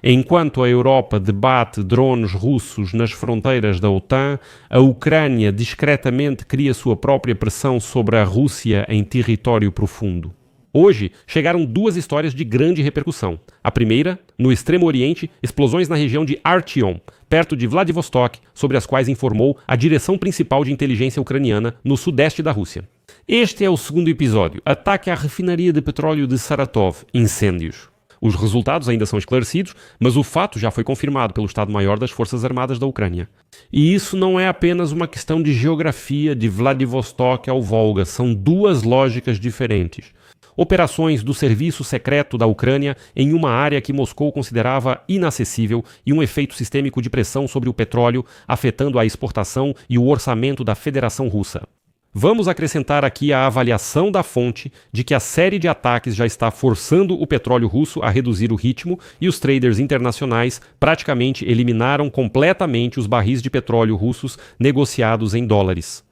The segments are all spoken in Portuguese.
Enquanto a Europa debate drones russos nas fronteiras da OTAN, a Ucrânia discretamente cria sua própria pressão sobre a Rússia em território profundo. Hoje, chegaram duas histórias de grande repercussão. A primeira, no Extremo Oriente, explosões na região de Artyom, perto de Vladivostok, sobre as quais informou a Direção Principal de Inteligência Ucraniana no sudeste da Rússia. Este é o segundo episódio, ataque à refinaria de petróleo de Saratov, incêndios. Os resultados ainda são esclarecidos, mas o fato já foi confirmado pelo Estado-Maior das Forças Armadas da Ucrânia. E isso não é apenas uma questão de geografia de Vladivostok ao Volga, são duas lógicas diferentes. Operações do serviço secreto da Ucrânia em uma área que Moscou considerava inacessível e um efeito sistêmico de pressão sobre o petróleo, afetando a exportação e o orçamento da Federação Russa. Vamos acrescentar aqui a avaliação da fonte de que a série de ataques já está forçando o petróleo russo a reduzir o ritmo e os traders internacionais praticamente eliminaram completamente os barris de petróleo russos negociados em dólares.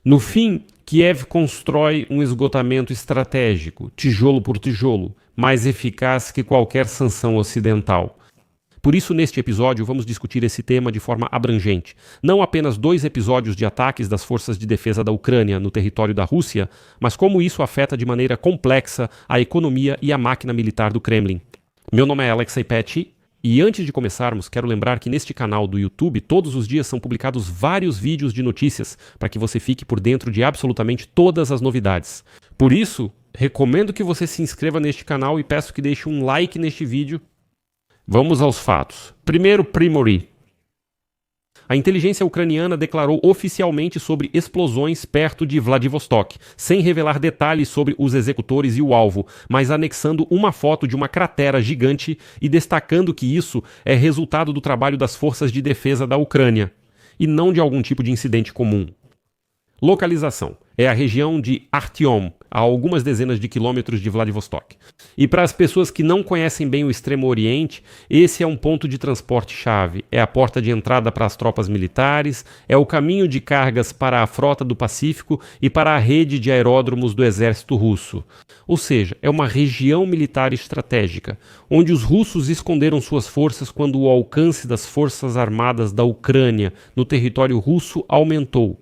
No fim, Kiev constrói um esgotamento estratégico, tijolo por tijolo, mais eficaz que qualquer sanção ocidental. Por isso, neste episódio, vamos discutir esse tema de forma abrangente. Não apenas 2 episódios de ataques das forças de defesa da Ucrânia no território da Rússia, mas como isso afeta de maneira complexa a economia e a máquina militar do Kremlin. Meu nome é Alexei Petty. E antes de começarmos, quero lembrar que neste canal do YouTube, todos os dias são publicados vários vídeos de notícias para que você fique por dentro de absolutamente todas as novidades. Por isso, recomendo que você se inscreva neste canal e peço que deixe um like neste vídeo. Vamos aos fatos. Primeiro, Primory. A inteligência ucraniana declarou oficialmente sobre explosões perto de Vladivostok, sem revelar detalhes sobre os executores e o alvo, mas anexando uma foto de uma cratera gigante e destacando que isso é resultado do trabalho das forças de defesa da Ucrânia, e não de algum tipo de incidente comum. Localização. É a região de Artyom, a algumas dezenas de quilômetros de Vladivostok. E para as pessoas que não conhecem bem o Extremo Oriente, esse é um ponto de transporte-chave, é a porta de entrada para as tropas militares, é o caminho de cargas para a frota do Pacífico e para a rede de aeródromos do exército russo. Ou seja, é uma região militar estratégica, onde os russos esconderam suas forças quando o alcance das forças armadas da Ucrânia no território russo aumentou.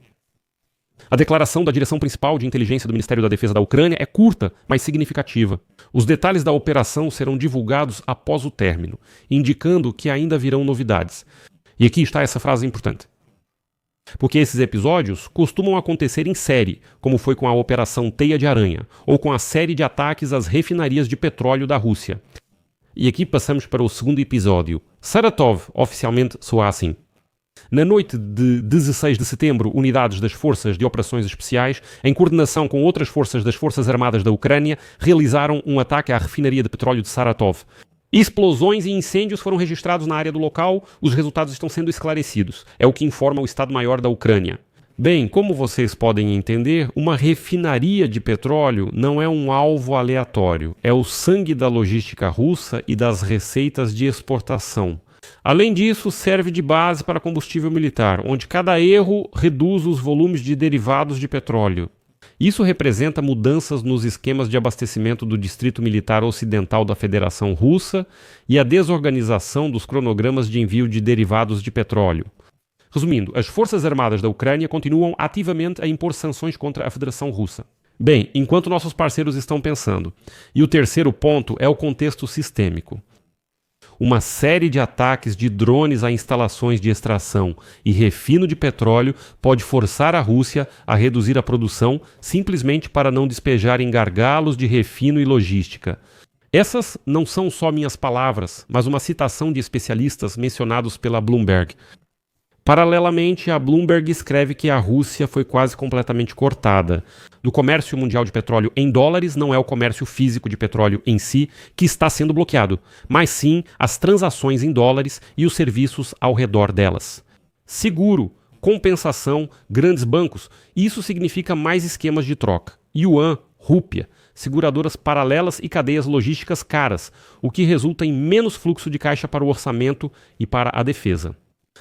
A declaração da Direção Principal de Inteligência do Ministério da Defesa da Ucrânia é curta, mas significativa. Os detalhes da operação serão divulgados após o término, indicando que ainda virão novidades. E aqui está essa frase importante. Porque esses episódios costumam acontecer em série, como foi com a Operação Teia de Aranha, ou com a série de ataques às refinarias de petróleo da Rússia. E aqui passamos para o segundo episódio. Saratov oficialmente soa assim. Na noite de 16 de setembro, unidades das Forças de Operações Especiais, em coordenação com outras forças das Forças Armadas da Ucrânia, realizaram um ataque à refinaria de petróleo de Saratov. Explosões e incêndios foram registrados na área do local, os resultados estão sendo esclarecidos. É o que informa o Estado-Maior da Ucrânia. Bem, como vocês podem entender, uma refinaria de petróleo não é um alvo aleatório. É o sangue da logística russa e das receitas de exportação. Além disso, serve de base para combustível militar, onde cada erro reduz os volumes de derivados de petróleo. Isso representa mudanças nos esquemas de abastecimento do Distrito Militar Ocidental da Federação Russa e a desorganização dos cronogramas de envio de derivados de petróleo. Resumindo, as Forças Armadas da Ucrânia continuam ativamente a impor sanções contra a Federação Russa. Bem, enquanto nossos parceiros estão pensando. E o terceiro ponto é o contexto sistêmico. Uma série de ataques de drones a instalações de extração e refino de petróleo pode forçar a Rússia a reduzir a produção simplesmente para não despejar em gargalos de refino e logística. Essas não são só minhas palavras, mas uma citação de especialistas mencionados pela Bloomberg. Paralelamente, a Bloomberg escreve que a Rússia foi quase completamente cortada. Do comércio mundial de petróleo em dólares não é o comércio físico de petróleo em si que está sendo bloqueado, mas sim as transações em dólares e os serviços ao redor delas. Seguro, compensação, grandes bancos, isso significa mais esquemas de troca. Yuan, rúpia, seguradoras paralelas e cadeias logísticas caras, o que resulta em menos fluxo de caixa para o orçamento e para a defesa.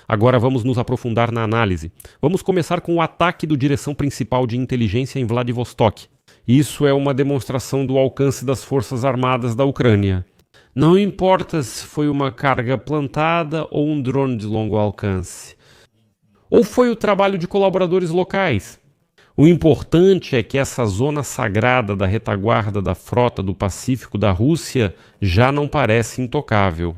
Agora vamos nos aprofundar na análise. Vamos começar com o ataque do Direção Principal de Inteligência em Vladivostok. Isso é uma demonstração do alcance das Forças Armadas da Ucrânia. Não importa se foi uma carga plantada ou um drone de longo alcance. Ou foi o trabalho de colaboradores locais. O importante é que essa zona sagrada da retaguarda da frota do Pacífico da Rússia já não parece intocável.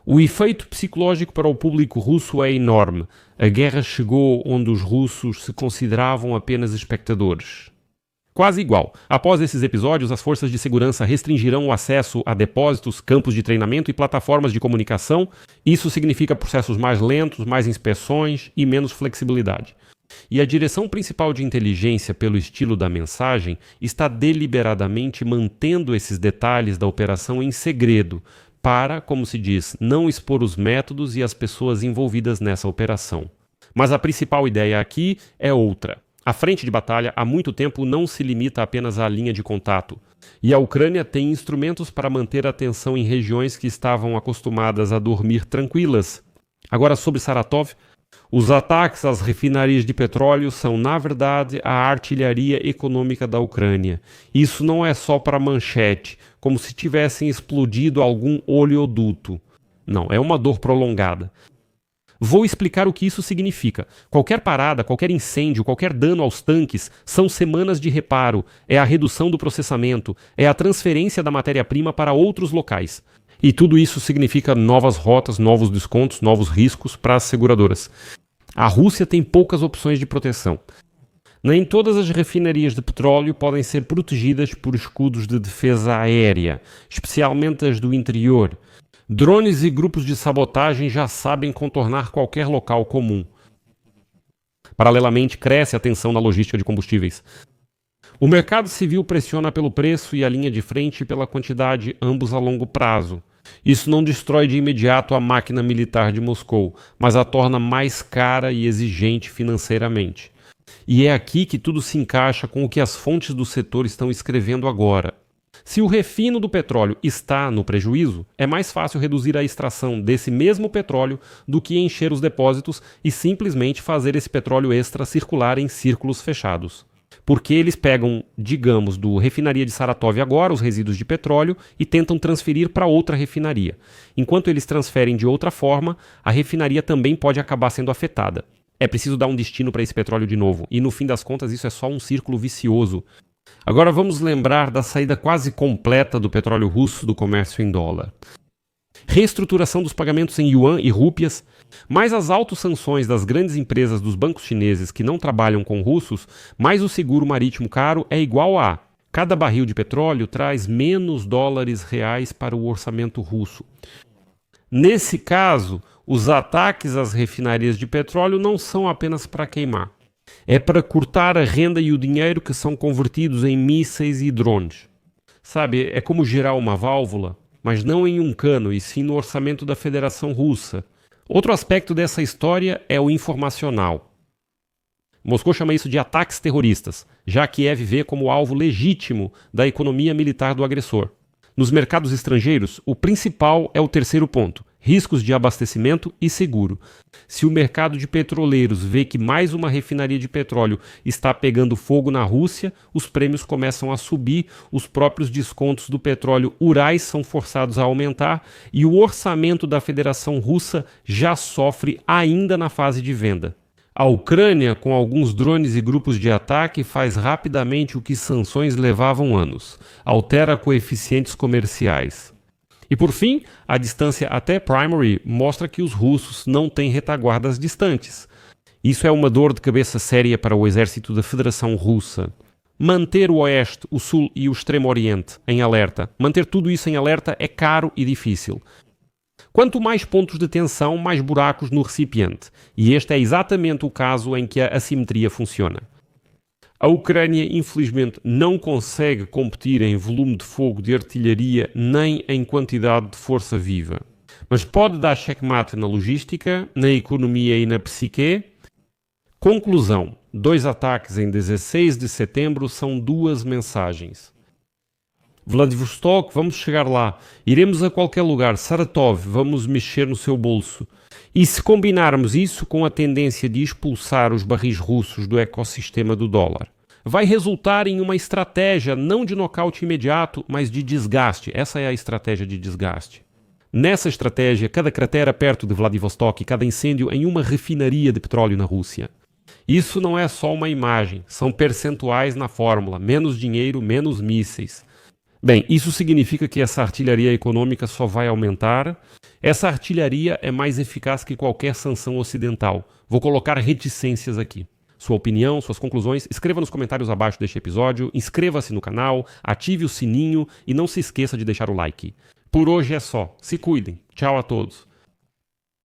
O efeito psicológico para o público russo é enorme. A guerra chegou onde os russos se consideravam apenas espectadores. Quase igual. Após esses episódios, as forças de segurança restringirão o acesso a depósitos, campos de treinamento e plataformas de comunicação. Isso significa processos mais lentos, mais inspeções e menos flexibilidade. E a direção principal de inteligência, pelo estilo da mensagem, está deliberadamente mantendo esses detalhes da operação em segredo, para, como se diz, não expor os métodos e as pessoas envolvidas nessa operação. Mas a principal ideia aqui é outra. A frente de batalha há muito tempo não se limita apenas à linha de contato. E a Ucrânia tem instrumentos para manter a tensão em regiões que estavam acostumadas a dormir tranquilas. Agora, sobre Saratov, os ataques às refinarias de petróleo são, na verdade, a artilharia econômica da Ucrânia. Isso não é só para manchete, como se tivessem explodido algum oleoduto. Não, é uma dor prolongada. Vou explicar o que isso significa. Qualquer parada, qualquer incêndio, qualquer dano aos tanques são semanas de reparo, é a redução do processamento, é a transferência da matéria-prima para outros locais. E tudo isso significa novas rotas, novos descontos, novos riscos para as seguradoras. A Rússia tem poucas opções de proteção. Nem todas as refinarias de petróleo podem ser protegidas por escudos de defesa aérea, especialmente as do interior. Drones e grupos de sabotagem já sabem contornar qualquer local comum. Paralelamente, cresce a tensão na logística de combustíveis. O mercado civil pressiona pelo preço e a linha de frente pela quantidade, ambos a longo prazo. Isso não destrói de imediato a máquina militar de Moscou, mas a torna mais cara e exigente financeiramente. E é aqui que tudo se encaixa com o que as fontes do setor estão escrevendo agora. Se o refino do petróleo está no prejuízo, é mais fácil reduzir a extração desse mesmo petróleo do que encher os depósitos e simplesmente fazer esse petróleo extra circular em círculos fechados. Porque eles pegam, digamos, do refinaria de Saratov agora, os resíduos de petróleo, e tentam transferir para outra refinaria. Enquanto eles transferem de outra forma, a refinaria também pode acabar sendo afetada. É preciso dar um destino para esse petróleo de novo, e no fim das contas isso é só um círculo vicioso. Agora vamos lembrar da saída quase completa do petróleo russo do comércio em dólar. Reestruturação dos pagamentos em yuan e rúpias, mais as autossanções das grandes empresas dos bancos chineses que não trabalham com russos, mais o seguro marítimo caro é igual a cada barril de petróleo traz menos dólares reais para o orçamento russo. Nesse caso, os ataques às refinarias de petróleo não são apenas para queimar. É para cortar a renda e o dinheiro que são convertidos em mísseis e drones. Sabe, é como girar uma válvula, mas não em um cano, e sim no orçamento da Federação Russa. Outro aspecto dessa história é o informacional. Moscou chama isso de ataques terroristas, já que Kiev vê como alvo legítimo da economia militar do agressor. Nos mercados estrangeiros, o principal é o terceiro ponto: riscos de abastecimento e seguro. Se o mercado de petroleiros vê que mais uma refinaria de petróleo está pegando fogo na Rússia, os prêmios começam a subir, os próprios descontos do petróleo Urais são forçados a aumentar e o orçamento da Federação Russa já sofre ainda na fase de venda. A Ucrânia, com alguns drones e grupos de ataque, faz rapidamente o que sanções levavam anos: altera coeficientes comerciais. E por fim, a distância até Primary mostra que os russos não têm retaguardas distantes. Isso é uma dor de cabeça séria para o exército da Federação Russa. Manter o Oeste, o Sul e o Extremo Oriente em alerta, manter tudo isso em alerta é caro e difícil. Quanto mais pontos de tensão, mais buracos no recipiente. E este é exatamente o caso em que a assimetria funciona. A Ucrânia, infelizmente, não consegue competir em volume de fogo de artilharia nem em quantidade de força viva. Mas pode dar checkmate na logística, na economia e na psique. Conclusão: 2 ataques em 16 de setembro são 2 mensagens. Vladivostok, vamos chegar lá. Iremos a qualquer lugar. Saratov, vamos mexer no seu bolso. E se combinarmos isso com a tendência de expulsar os barris russos do ecossistema do dólar, vai resultar em uma estratégia não de nocaute imediato, mas de desgaste. Essa é a estratégia de desgaste. Nessa estratégia, cada cratera perto de Vladivostok, cada incêndio em uma refinaria de petróleo na Rússia. Isso não é só uma imagem, são percentuais na fórmula, menos dinheiro, menos mísseis. Bem, isso significa que essa artilharia econômica só vai aumentar. Essa artilharia é mais eficaz que qualquer sanção ocidental. Vou colocar reticências aqui. Sua opinião, suas conclusões, escreva nos comentários abaixo deste episódio, inscreva-se no canal, ative o sininho e não se esqueça de deixar o like. Por hoje é só. Se cuidem. Tchau a todos.